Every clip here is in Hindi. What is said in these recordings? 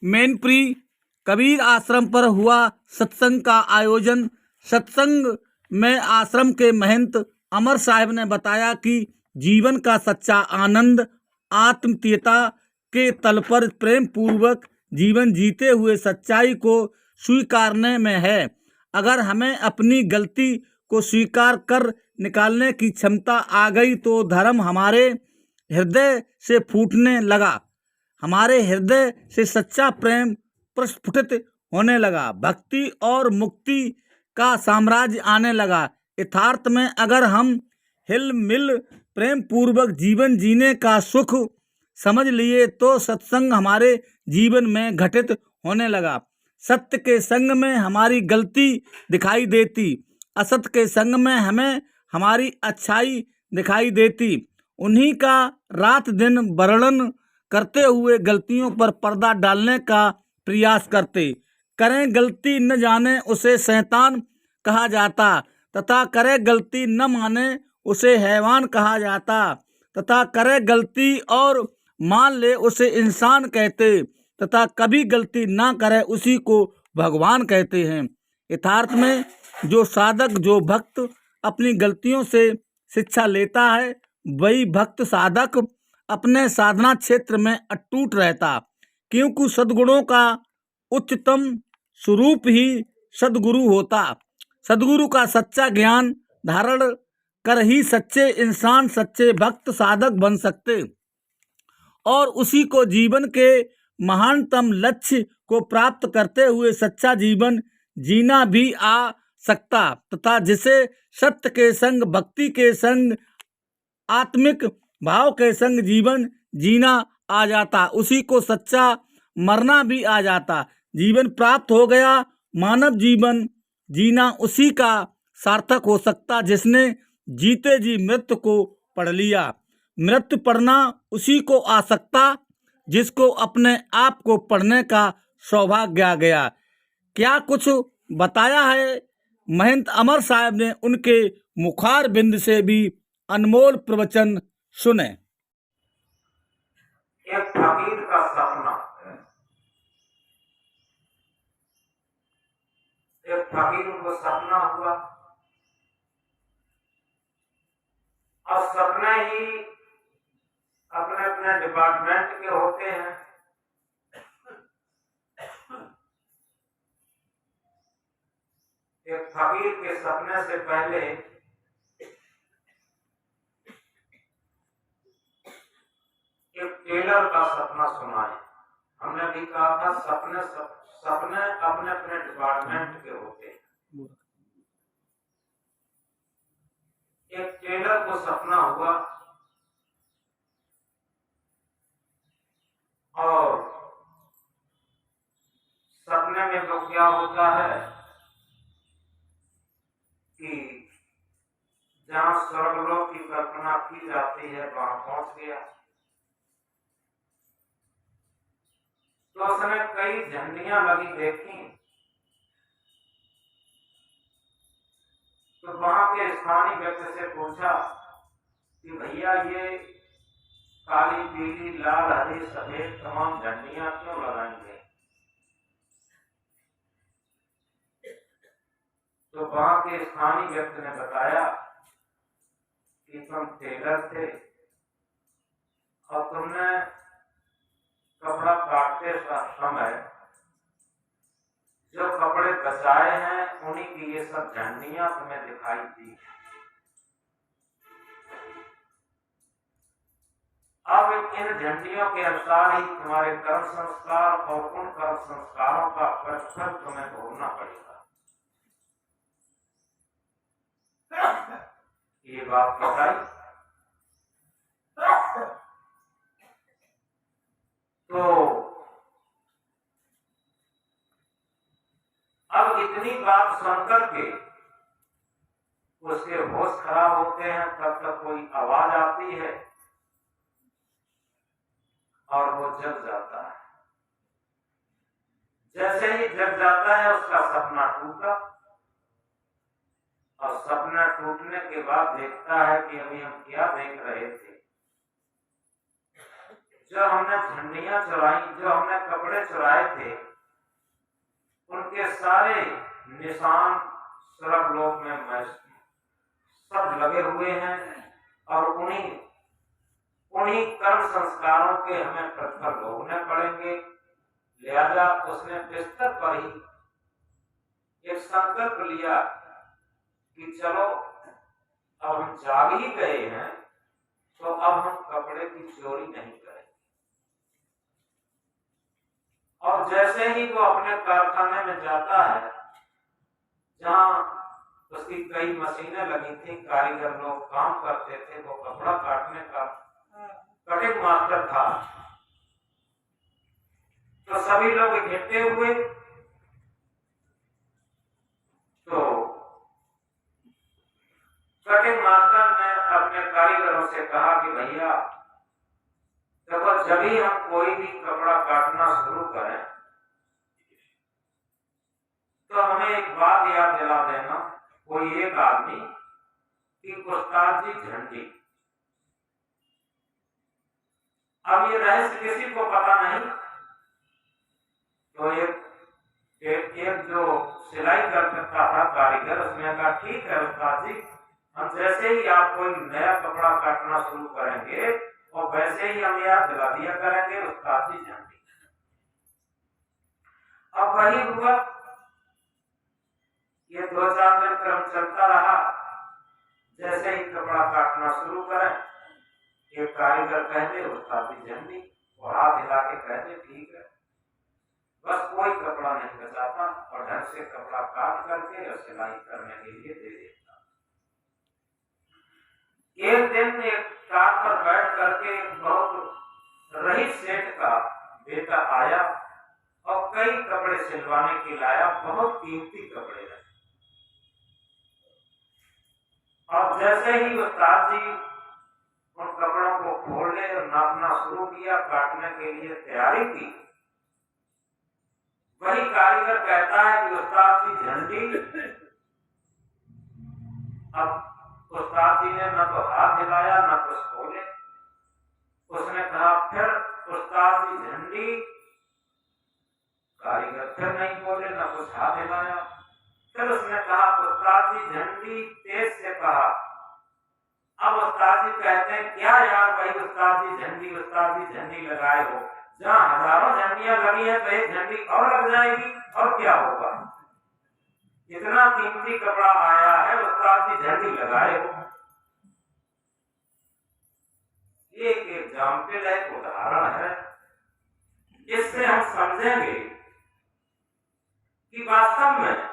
मैनपुरी कबीर आश्रम पर हुआ सत्संग का आयोजन। सत्संग में आश्रम के महंत अमर साहब ने बताया कि जीवन का सच्चा आनंद आत्मीयता के तल पर प्रेम पूर्वक जीवन जीते हुए सच्चाई को स्वीकारने में है। अगर हमें अपनी गलती को स्वीकार कर निकालने की क्षमता आ गई तो धर्म हमारे हृदय से फूटने लगा, हमारे हृदय से सच्चा प्रेम प्रस्फुटित होने लगा, भक्ति और मुक्ति का साम्राज्य आने लगा। यथार्थ में अगर हम हिल मिल प्रेम पूर्वक जीवन जीने का सुख समझ लिए तो सत्संग हमारे जीवन में घटित होने लगा। सत्य के संग में हमारी गलती दिखाई देती, असत्य के संग में हमें हमारी अच्छाई दिखाई देती। उन्हीं का रात दिन वर्णन करते हुए गलतियों पर पर्दा डालने का प्रयास करते। करें गलती न जाने उसे शैतान कहा जाता, तथा करे गलती न माने उसे हैवान कहा जाता, तथा करे गलती और मान ले उसे इंसान कहते, तथा कभी गलती ना करे उसी को भगवान कहते हैं। यथार्थ में जो साधक, जो भक्त अपनी गलतियों से शिक्षा लेता है, वही भक्त साधक अपने साधना क्षेत्र में अटूट रहता, क्योंकि सद्गुणों का उच्चतम स्वरूप ही सद्गुरु होता। सद्गुरु का सच्चा ज्ञान धारण कर ही सच्चे इंसान, सच्चे भक्त साधक बन सकते और उसी को जीवन के महानतम लक्ष्य को प्राप्त करते हुए सच्चा जीवन जीना भी आ सकता, तथा जिसे सत्य के संग, भक्ति के संग, आत्मिक भाव के संग जीवन जीना आ जाता, उसी को सच्चा मरना भी आ जाता। जीवन प्राप्त हो गया, मानव जीवन जीना उसी का सार्थक हो सकता जिसने जीते जी मृत्यु को पढ़ लिया। मृत्यु पढ़ना उसी को आ सकता जिसको अपने आप को पढ़ने का सौभाग्य आ गया। क्या कुछ बताया है महंत अमर साहब ने, उनके मुखार बिंद से भी अनमोल प्रवचन सुने। एक फकीर का सपना। एक फकीर को सपना हुआ और सपने ही अपने अपने डिपार्टमेंट के होते हैं। एक फकीर के सपने से पहले एक टेलर का सपना सुना है। हमने भी कहा था सपने अपने अपने डिपार्टमेंट के होते हैं। एक टेलर को सपना हुआ और सपने में तो क्या होता है कि जहां स्वर्गलोक की कल्पना की जाती है वहां पहुंच गया। तो उसने कई झंडियां लगी देखी, तो वहां के स्थानीय व्यक्ति से पूछा कि भैया ये काली, पीली, लाल, हरी, सफेद तमाम झंडियां क्यों लगाएंगे? तो वहां के स्थानीय व्यक्ति ने बताया कि तुम टेलर थे और तुमने कपड़ा काटते समय जो कपड़े बचाए हैं उन्हीं की ये सब झंडियां तुम्हें दिखाई दी। अब इन झंडियों के अनुसार ही तुम्हारे कर्म संस्कार और उन कर्म संस्कारों का प्रतिफल तुम्हें भोगना पड़ेगा। ये बात बताई तो अब इतनी बात सुनकर के उसके होश खराब होते हैं। तब तक कोई आवाज आती है और वो जग जाता है। जैसे ही जग जाता है उसका सपना टूटा और सपना टूटने के बाद देखता है कि अभी हम क्या देख रहे थे। जो हमने झंडियां चुराई, जो हमने कपड़े चुराए थे, उनके सारे निशान स्वर्गलोक में सब लगे हुए हैं और उन्हीं उन्हीं कर्म संस्कारों के हमें प्रतिफल भोगने पड़ेंगे। लिहाजा उसने बिस्तर पर ही एक संकल्प लिया कि चलो अब हम जाग ही गए हैं तो अब हम कपड़े की चोरी नहीं करेंगे। और जैसे ही वो अपने कारखाने में जाता है, जहां उसकी कई मशीनें लगी थी, कारीगर लोग काम करते थे, वो कपड़ा काटने का कटिंग मास्टर था, तो सभी लोग इकट्ठे हुए। तो कटिंग मास्टर ने अपने कारीगरों से कहा कि भैया देखो, जब ही हम कोई भी कपड़ा काटना शुरू करें तो हमें एक बात याद दिला देना, कोई एक आदमी कि उस्ताद जी झंडी। अब ये रहस्य किसी को पता नहीं, तो एक जो सिलाई कर सकता था कारीगर, उसने कहा ठीक है उस्ताद जी, हम जैसे ही आप कोई नया कपड़ा काटना शुरू करेंगे और वैसे ही हम याद दिला दिया करेंगे उस्ताद जी झंडी। अब वही हुआ, ये 2-4 दिन क्रम चलता रहा। जैसे ही कपड़ा काटना शुरू करें, एक कारीगर कह दे उस्ताद जी झंडी, और हाथ हिला के कह दे ठीक है। बस कोई कपड़ा नहीं बचाता और ढंग से कपड़ा काट करके और सिलाई करने के लिए दे देता। एक दिन एक कार पर बैठ करके बहुत रईस सेठ का बेटा आया और कई कपड़े सिलवाने के लाया, बहुत कीमती कपड़े रहे। और जैसे ही उस्ताद जी उन कपड़ों को खोलने और नापना शुरू किया, काटने के लिए तैयारी की, वही कारीगर कहता है कि उस्ताद जी झंडी। अब उस्ताद जी ने न तो हाथ हिलाया न कुछ बोले। उसने कहा फिर उस्ताद जी झंडी। कारीगर फिर नहीं बोले, न कुछ हाथ हिलाया। फिर उसने कहा उस्ताद जी झंडी, तेज से कहा। अब उस्ताद जी कहते हैं क्या यार भाई, उस्ताद जी झंडी लगाए हो, जहां हजारों झंडियां लगी हैं तो एक झंडी और लग जाएगी और क्या होगा, इतना कीमती कपड़ा आया है, उस्ताद जी झंडी लगाए हो। ये एक एग्जाम्पल है, उदाहरण है। इससे हम समझेंगे कि वास्तव में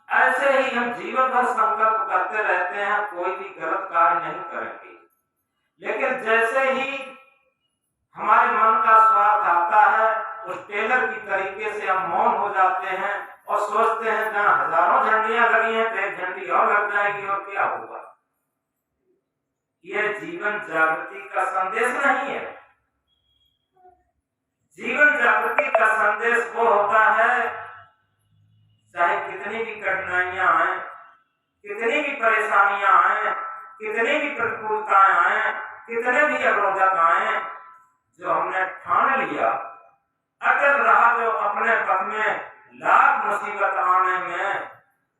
ऐसे ही हम जीवन भर संकल्प करते रहते हैं, कोई भी गलत कार्य नहीं करेंगे, लेकिन जैसे ही हमारे मन का स्वार्थ आता है, उस टेलर की तरीके से हम मौन हो जाते हैं और सोचते हैं जहां हजारों झंडियां लगी हैं तो एक झंडी और लग जाएगी और क्या होगा। यह जीवन जागृति का संदेश नहीं है। जीवन जागृति का संदेश वो होता है, चाहे कितनी भी कठिनाइयां आए, कितनी भी परेशानियां आए, कितनी भी प्रतिकूलताएं आए, कितने भी अवरोधक आए, जो हमने ठान लिया, अटल रहा जो अपने पथ में लाख मुसीबत आने में,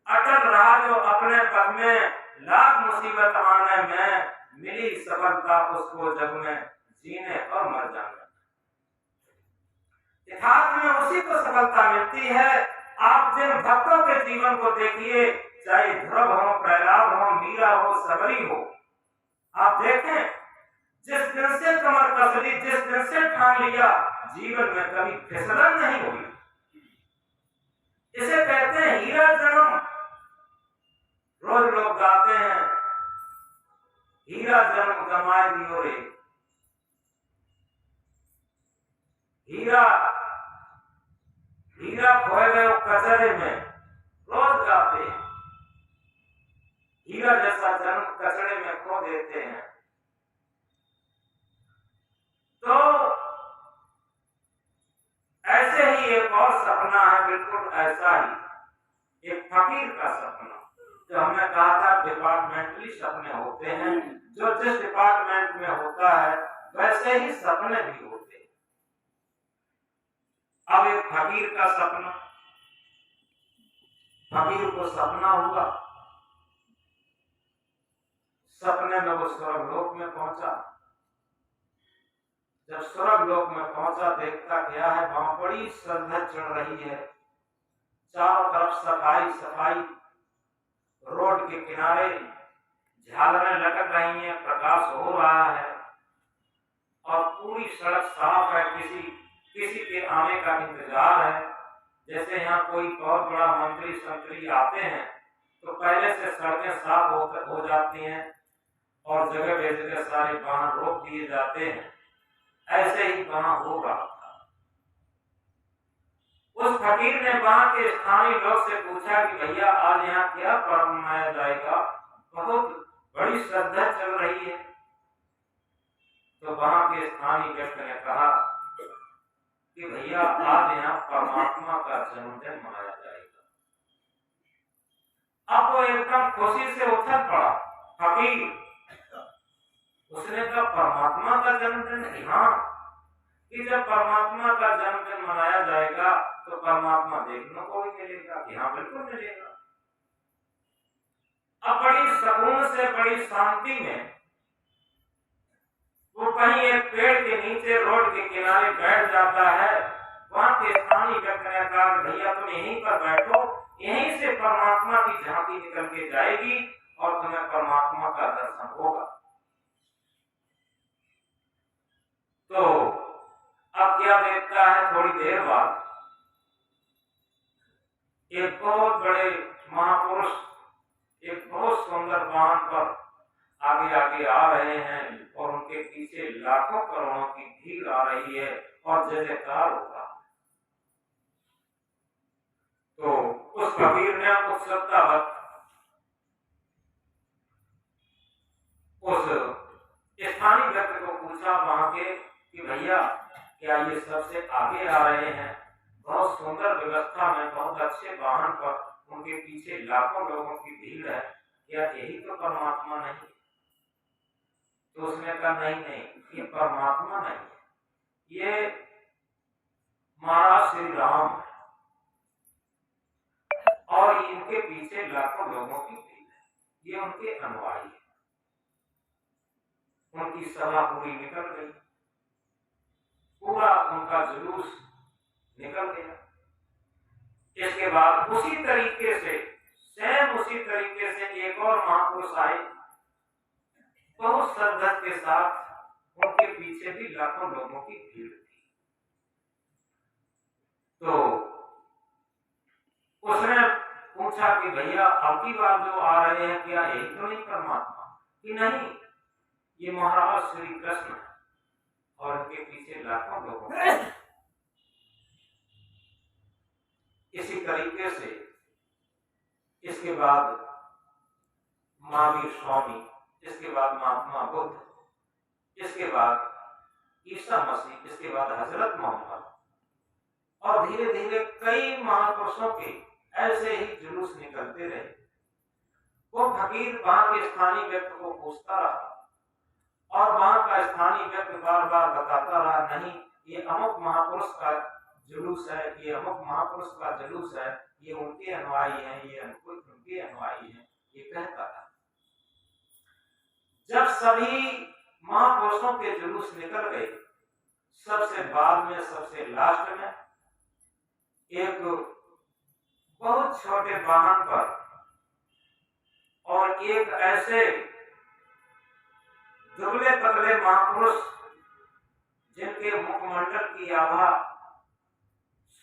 अटल रहा जो अपने पथ में लाख मुसीबत आने में, मिली सफलता उसको जग में जीने और मर जाने। यथार्थ में उसी को सफलता मिलती है। आप जिन भक्तों के जीवन को देखिए, चाहे ध्रुव हो, प्रहलाद हो, मीरा हो, सबरी हो, आप देखें जिस दिन से कमर कस ली, जिस दिन से ठान लिया, जीवन में कभी फिसलन नहीं हुई। इसे कहते हैं हीरा जन्म। रोज लोग गाते हैं हीरा जन्म गमाए दियो रे, हीरा खोए गए कचरे में, रोज गाते हैं। हीरा जैसा जन्म कचरे में खो देते हैं। तो ऐसे ही एक और सपना है, बिल्कुल ऐसा ही एक फकीर का सपना, जो हमने कहा था डिपार्टमेंटली सपने होते हैं। जो जिस डिपार्टमेंट में होता है वैसे ही सपने भी होते हैं। अब एक फकीर का सपना, फकीर को सपना हुआ, सपने में वो स्वर्गलोक में पहुंचा। जब स्वर्गलोक में पहुंचा, देखता क्या है, वहां बड़ी श्रद्धा चढ़ रही है, चारों तरफ सफाई सफाई, रोड के किनारे झालरें लटक रही हैं, प्रकाश हो रहा है और पूरी सड़क साफ है, किसी के आने का इंतजार है। जैसे यहाँ कोई बहुत बड़ा मंत्री संतरी आते हैं तो पहले से सड़कें साफ हो जाती हैं और जगह जगह सारे वाहन रोक दिए जाते हैं, ऐसे ही वहां हो रहा था। उस फकीर ने वहां के स्थानीय लोग से पूछा कि भैया आज यहाँ क्या पर्व मनाया जाएगा, बहुत बड़ी श्रद्धा चल रही है। तो वहां के स्थानीय व्यक्ति ने कहा कि भैया आज यहाँ परमात्मा का जन्मदिन मनाया जाएगा। अब वो एकदम खुशी से उछल पड़ा फकीर, उसने कहा परमात्मा का जन्मदिन? हाँ, कि जब परमात्मा का जन्मदिन मनाया जाएगा तो परमात्मा देखने को भी मिलेगा। हाँ बिल्कुल मिलेगा। अब बड़ी सुकून से, बड़ी शांति में वो कहीं एक पेड़ के नीचे रोड के किनारे बैठ जाता है। वहां के स्थानीय व्यक्ति ने कहा भैया तुम यहीं पर बैठो, यहीं से परमात्मा की झांकी निकल के जाएगी और तुम्हें परमात्मा का दर्शन होगा। तो अब क्या देखता है, थोड़ी देर बाद एक बहुत बड़े महापुरुष एक बहुत सुंदर वाहन पर आगे आगे आ रहे हैं और उनके पीछे लाखों करोड़ों की भीड़ आ रही है और जय जयकार होगा। तो उस फकीर ने उत्सुकतावश उस स्थानीय व्यक्ति को पूछा वहां के कि भैया क्या ये सबसे आगे आ रहे हैं, बहुत सुंदर व्यवस्था में, बहुत अच्छे वाहन पर, उनके पीछे लाखों लोगों की भीड़ है, क्या यही तो परमात्मा नहीं? तो उसने कहा नहीं नहीं, ये परमात्मा नहीं है, ये महाराज श्री राम है और इनके पीछे लाखों लोगों की भीड़ है, ये उनके अनुयायी है। उनकी सभा पूरी निकल गई, पूरा उनका जुलूस निकल गया। इसके बाद उसी तरीके से, सेम उसी तरीके से एक और महापुरुष आए, बहुत श्रद्धा के साथ, उनके पीछे भी लाखों लोगों की भीड़ थी। तो उसने पूछा कि भैया अब की बार जो आ रहे हैं क्या यही तो नहीं परमात्मा? कि नहीं, ये महाराज श्री कृष्ण है और उनके पीछे लाखों लोगों। इसी तरीके से इसके बाद महावीर स्वामी, इसके बाद महात्मा बुद्ध, इसके बाद ईसा मसीह, इसके बाद हजरत मोहम्मद, और धीरे धीरे कई महापुरुषों के ऐसे ही जुलूस निकलते रहे। वो फकीर वहां के स्थानीय व्यक्ति को पूछता रहा और वहां का स्थानीय व्यक्ति बार बार बताता रहा, नहीं ये अमुक महापुरुष का जुलूस है, ये अमुक महापुरुष का जुलूस है, ये उनके अनुयायी हैं, ये उनके अनुयायी हैं, ये कहता था। जब सभी महापुरुषों के जुलूस निकल गए, सबसे बाद में, सबसे लास्ट में एक बहुत छोटे वाहन पर और एक ऐसे दुबले पतले महापुरुष जिनके मुखमंडल की आभा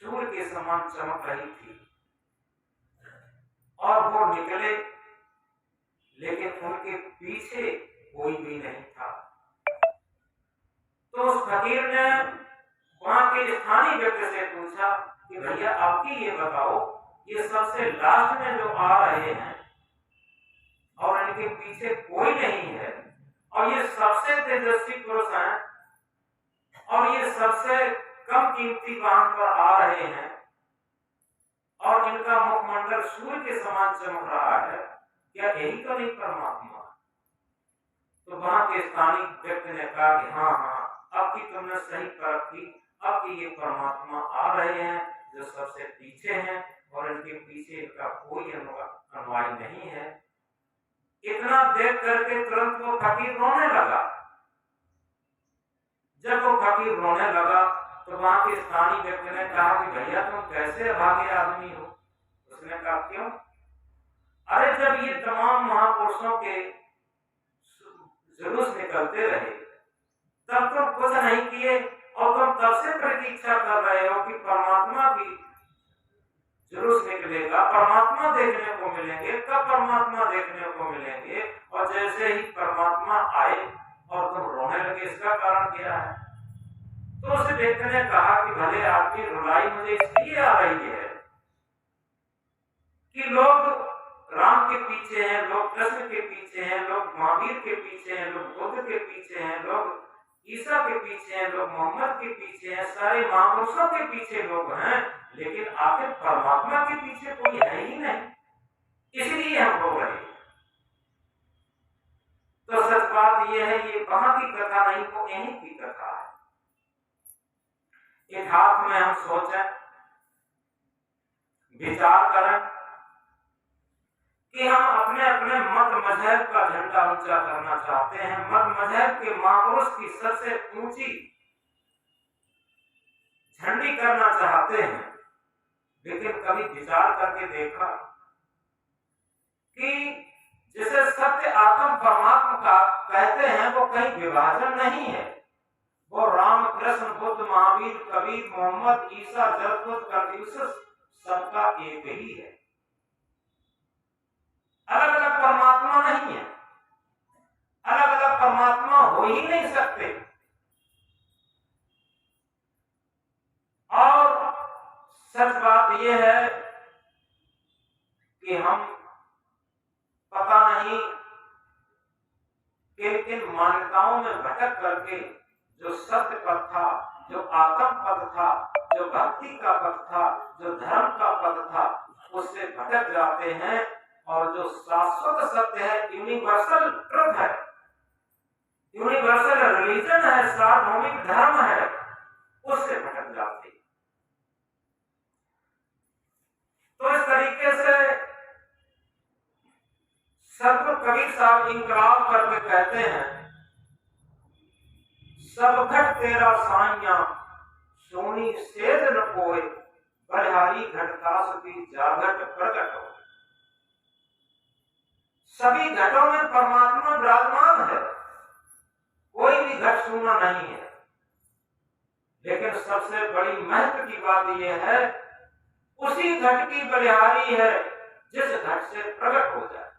सूर्य के समान चमक रही थी, और वो निकले, लेकिन उनके पीछे कोई भी नहीं था। तो उस फकीर ने वहां के स्थानीय व्यक्ति से पूछा कि भैया आपकी ये बताओ, ये सबसे लास्ट में जो आ रहे हैं और इनके पीछे कोई नहीं है और ये सबसे तेजस्वी पुरुष हैं और ये सबसे कम कीमती वाहन पर आ रहे हैं और इनका मुखमंडल सूर्य के समान चमक रहा है, क्या यही तो नहीं परमात्मा? तो वहां के स्थानीय व्यक्ति ने कहा कि हाँ हाँ, अब की तुमने सही परख की, अब कि ये परमात्मा आ रहे हैं जो सबसे पीछे हैं और इनके पीछे का कोई अनुयायी नहीं है। इतना देख करके तुरंत वो फकीर रोने लगा। जब वो फकीर रोने लगा तो वहां के स्थानीय व्यक्ति ने कहा कि भैया तुम कैसे भागे आदमी हो? उसने कहा क्यों? अरे जब ये तमाम महापुरुषों के जुलूस निकलते रहे तब तुम कुछ नहीं किए और तुम तब से प्रतीक्षा कर रहे हो कि परमात्मा की जुलूस निकलेगा, परमात्मा देखने को मिलेंगे, कब परमात्मा देखने को मिलेंगे, और जैसे ही परमात्मा आए और तुम रोने लगे, इसका कारण क्या है? तो उस व्यक्ति ने कहा कि भले आदमी, रुलाई मुझे इसलिए आ रही है कि लोग राम के पीछे हैं, लोग कृष्ण के पीछे हैं, लोग महावीर के पीछे हैं, लोग बुद्ध के पीछे हैं, लोग ईसा के पीछे हैं, लोग मोहम्मद के पीछे हैं, सारे महापुरुषों के पीछे लोग हैं, लेकिन आखिर परमात्मा के पीछे कोई है ही नहीं, इसलिए हम रो रहे हैं। तो सच बात यह है, ये वहां की कथा नहीं, वो यहीं की कथा है। एक हाथ में हम सोचें, विचार करें कि हम अपने अपने मत मजहब का झंडा ऊंचा करना चाहते हैं, मत मजहब के महापुरुष की सबसे ऊंची झंडी करना चाहते हैं, लेकिन कभी विचार करके देखा कि जिसे सत्य आत्म परमात्मा का कहते हैं वो कहीं विभाजन नहीं है, वो राम कृष्ण बुद्ध महावीर कबीर मोहम्मद ईसा जरदुत कन्फ्यूशियस सबका एक ही है, अलग अलग परमात्मा नहीं है, अलग अलग परमात्मा हो ही नहीं सकते। और सच बात यह है कि हम पता नहीं किन किन मान्यताओं में भटक करके जो सत्य पद था, जो आत्म पद था, जो भक्ति का पद था, जो धर्म का पद था, उससे भटक जाते हैं, और जो शाश्वत सत्य है, यूनिवर्सल ट्रुथ है, यूनिवर्सल रिलीजन है, सार्वभौमिक धर्म है, उससे भटक जाते हैं। तो इस तरीके से सतगुरु कबीर साहब इंकलाब करके कहते हैं, सब घट तेरा साइया सोनी सेध न कोय, बलिहारी घटकास की जागट प्रकट हो। सभी घटों में परमात्मा विराजमान है, कोई भी घट सूना नहीं है, लेकिन सबसे बड़ी महत्व की बात यह है, उसी घट की बलिहारी है जिस घट से प्रकट हो जाए।